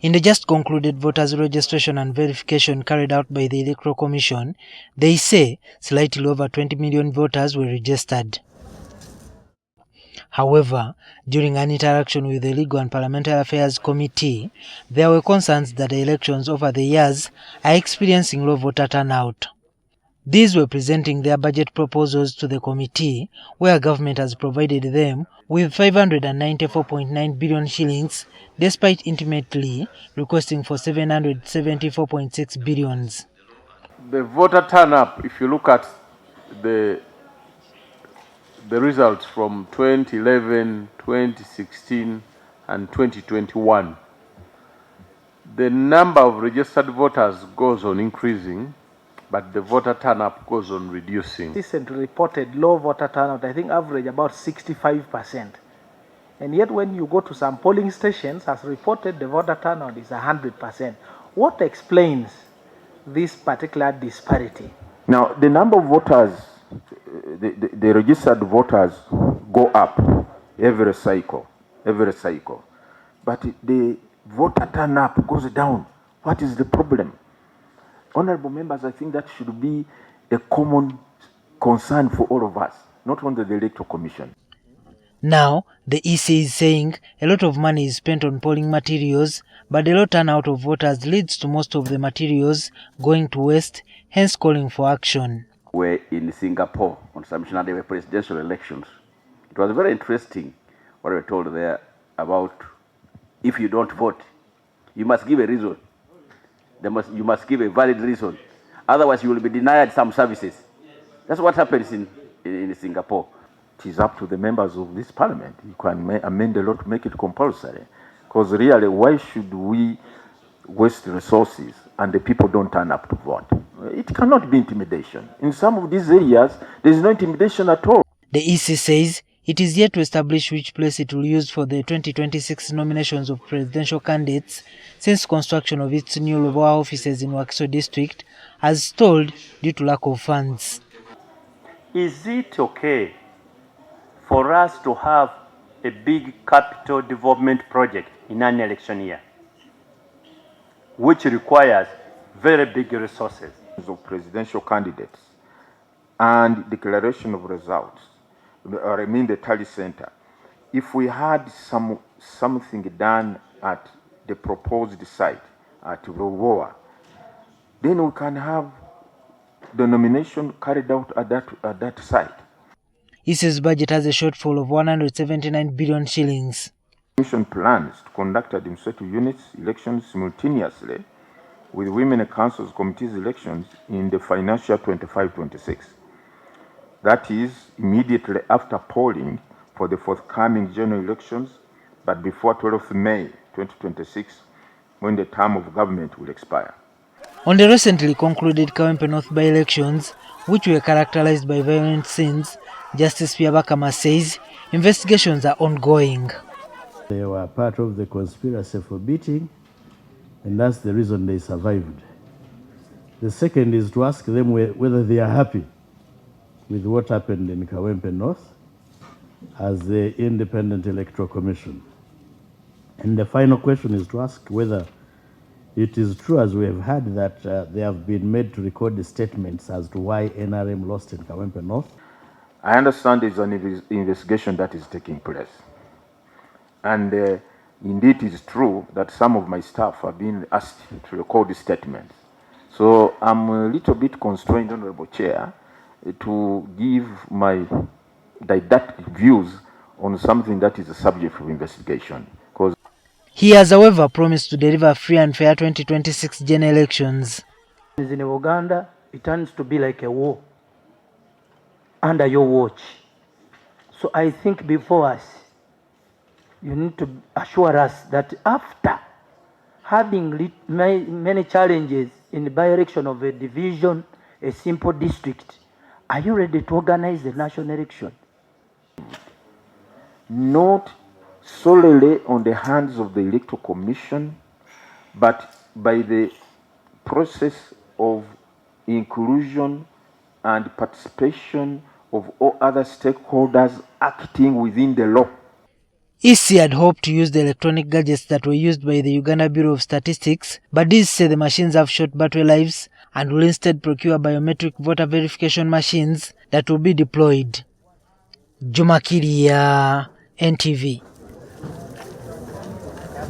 In the just concluded voters registration and verification carried out by the Electoral Commission, they say slightly over 20 million voters were registered. However, during an interaction with the Legal and Parliamentary Affairs Committee, there were concerns that the elections over the years are experiencing low voter turnout. These were presenting their budget proposals to the committee, where government has provided them with 594.9 billion shillings, despite intimately requesting for 774.6 billions. The voter turnout, if you look at the results from 2011, 2016, and 2021, the number of registered voters goes on increasing, but the voter turnout goes on reducing. Recently reported low voter turnout, I think average about 65%. And yet when you go to some polling stations, as reported, the voter turnout is 100%. What explains this particular disparity? Now, the number of voters, the registered voters go up every cycle. But the voter turnout goes down. What is the problem? Honorable members, I think that should be a common concern for all of us, not only the Electoral Commission. Now, the EC is saying a lot of money is spent on polling materials, but the low turnout of voters leads to most of the materials going to waste, hence calling for action. We're in Singapore on some presidential elections. It was very interesting what we were told there about if you don't vote, you must give a reason. You must give a valid reason. Otherwise, you will be denied some services. That's what happens in Singapore. It is up to the members of this parliament. You can amend the law to make it compulsory. Because really, why should we waste resources and the people don't turn up to vote? It cannot be intimidation. In some of these areas, there is no intimidation at all. The EC says it is yet to establish which place it will use for the 2026 nominations of presidential candidates, since construction of its new Loboa offices in Wakiso district has stalled due to lack of funds. Is it okay for us to have a big capital development project in an election year, which requires very big resources? Of presidential candidates and declaration of results, or I mean the tally center, if we had something done at the proposed site at Rovoa, then we can have the nomination carried out at that site. EC's budget has a shortfall of 179 billion shillings. Commission plans to conduct administrative units elections simultaneously with women councils committees elections in the financial 25-26. That is immediately after polling for the forthcoming general elections, but before 12th May 2026, when the term of government will expire. On the recently concluded Kawempe North by-elections, which were characterized by violent scenes, Justice Byabakama says investigations are ongoing. They were part of the conspiracy for beating, and that's the reason they survived. The second is to ask them whether they are happy with what happened in Kawempe North as the Independent Electoral Commission. And the final question is to ask whether it is true, as we have heard, that they have been made to record the statements as to why NRM lost in Kawempe North. I understand there's an investigation that is taking place. And indeed, it is true that some of my staff have been asked to record the statements. So I'm a little bit constrained, Honorable Chair, to give my didactic views on something that is a subject of investigation. He has, however, promised to deliver free and fair 2026 general elections. In Uganda, it turns to be like a war under your watch. So I think before us, you need to assure us that after having many challenges in the by-election of a division, a simple district, are you ready to organize the national election? Not solely on the hands of the Electoral Commission, but by the process of inclusion and participation of all other stakeholders acting within the law. EC had hoped to use the electronic gadgets that were used by the Uganda Bureau of Statistics, but these say the machines have short battery lives and will instead procure biometric voter verification machines that will be deployed. Juma Kiria, NTV.